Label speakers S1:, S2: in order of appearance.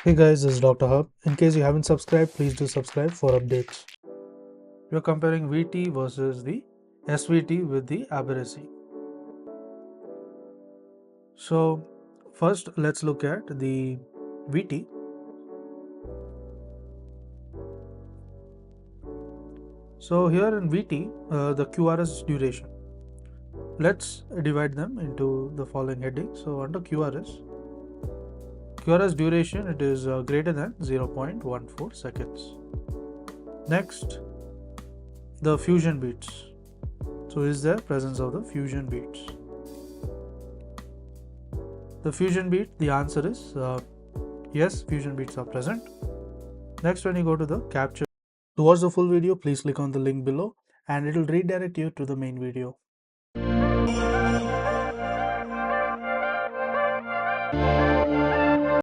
S1: Hey guys, this is Dr. Hub. In case you haven't subscribed, please do subscribe for updates. We are comparing VT versus the SVT with the aberrancy. So first let's look at the VT. So here in VT, the QRS duration. Let's divide them into the following headings. So under QRS duration, it is greater than 0.14 seconds. Next, the fusion beats. So is there presence of the fusion beats? The fusion beat, the answer is yes, fusion beats are present. Next, when you go to the capture, to watch the full video, please click on the link below and it will redirect you to the main video.